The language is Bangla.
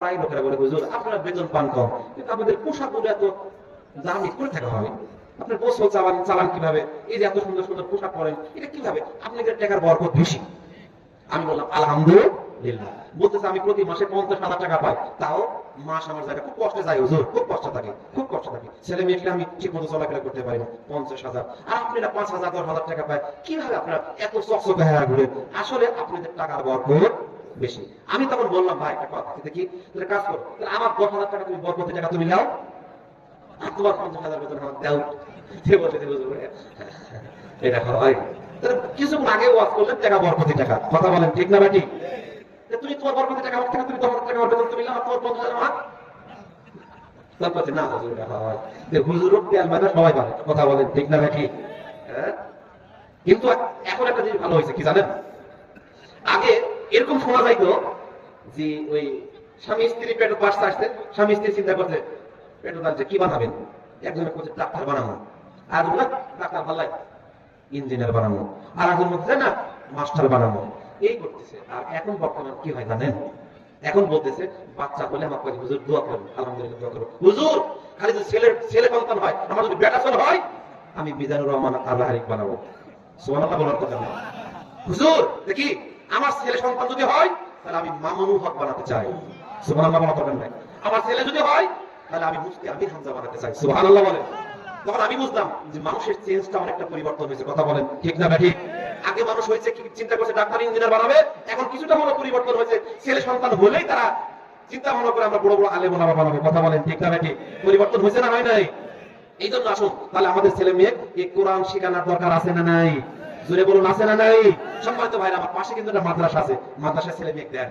প্রায় লোকেরা বলে, হুজুর আপনারা বেতন পান কম, কিন্তু আমাদের পোশাকগুলো এত দামি করে থাকা হয়, আপনার গোসল চালান কিভাবে, এই যে এত সুন্দর সুন্দর পোশাক পরেন, এটা কিভাবে, আপনাদের টাকার বরকত বেশি। আমি বললাম আলহামদুলিল্লাহ। বলতেছে আমি প্রতি মাসে 50,000 টাকা পাই, তাও মাস আমার জায়গা খুব কষ্টে যায় হুজুর, খুব কষ্ট থাকে, খুব কষ্ট থাকে, ছেলে মেয়েকে আমি ঠিক মতো চলাফেরা করতে পারি না। 50,000 আর আপনারা 5,000 10,000 টাকা পায়, কিভাবে আপনারা এত চকচকে হয়ে ঘুরে? আসলে আপনাদের টাকার বরকত বেশি। আমি তখন বললাম, ভাই একটা কথা কি, তাহলে কাজ করো, তাহলে আমার 10,000 টাকা তুমি বরকতের টাকা তুমি নাও, আর তোমার 50,000 বেতন আমার দাও। সে বলছে এটা হয়। কিছুক্ষণ আগে ওয়াজ করলেন টাকা বরকতি টাকা, কথা বলেন ঠিক না ঠিক? তুমি তোমার বরকতি টাকা আমার টাকা, তুমি 10,000 টাকা বেতন তুমি নাও, তোমার 50,000 আমার। তারপরে না হুজুর এটা হয়, হুজুর তেল মানে সবাই পারে, কথা বলেন ঠিক না ঠিক? কিন্তু এখন একটা জিনিস ভালো হয়েছে কি জানেন, আগে এরকম শোনা যাইতো যে ওই স্বামী স্ত্রী পেটো পাশে আসছে, স্বামী স্ত্রী চিন্তা করছে পেটো দাঁড়ছে কি বানাবেন, একজনের করছে ডাক্তার বানাবো, আর ডাক্তার ভাল লাগে ইঞ্জিনিয়ার বানাবো, আর একজন বলছে না মাস্টার বানাবো, এই করতেছে। আর এখন বর্তমান কি হয় জানেন, এখন বলতেছে বাচ্চা হলে আমার কাছে হুজুর দোয়া করুন, আলহামদুলিল্লাহ দোয়া করুন হুজুর, খালি যদি ছেলে সন্তান হয়, আমার যদি বেটা ছেলে হয়, আমি মিজানুর রহমান আল্লাহরিক বানাবো। সুবহানাল্লাহ বলার কথা না হুজুর, দেখি আমার ছেলে সন্তান যদি হয়, তাহলে আমি মামুনুল হক বানাতে চাই। সুবহানাল্লাহ বলার কথা নাই। আমার ছেলে যদি হয়, তাহলে আমি মুফতি আমির হামজা বানাতে চাই। সুবহানাল্লাহ বলেন। তখন আমি বুঝলাম যে মানুষের চেঞ্জটা অনেকটা পরিবর্তন হয়েছে, কথা বলেন ঠিক না ঠিক? আগে মানুষ হয়েছে কি চিন্তা করছে ডাক্তার ইঞ্জিনিয়ার বানাবে, এখন কিছুটা হলো পরিবর্তন হয়েছে, ছেলে সন্তান হলেই তারা চিন্তা ভাবনা করে আমরা বড় বড় আলেম ওলামা বানাবো, কথা বলেন ঠিক না ঠিক? পরিবর্তন হয়েছে না হয় নাই? এই জন্য আসুন তাহলে আমাদের ছেলে মেয়ে এই কোরআন শেখানোর দরকার আছে না নাই? জোরে বলুন আছে না নাই? সম্মানিত ভাইরা, আমার পাশে কিন্তু একটা মাদ্রাসা আছে, মাদ্রাসায় ছেলে মেয়ে দেন।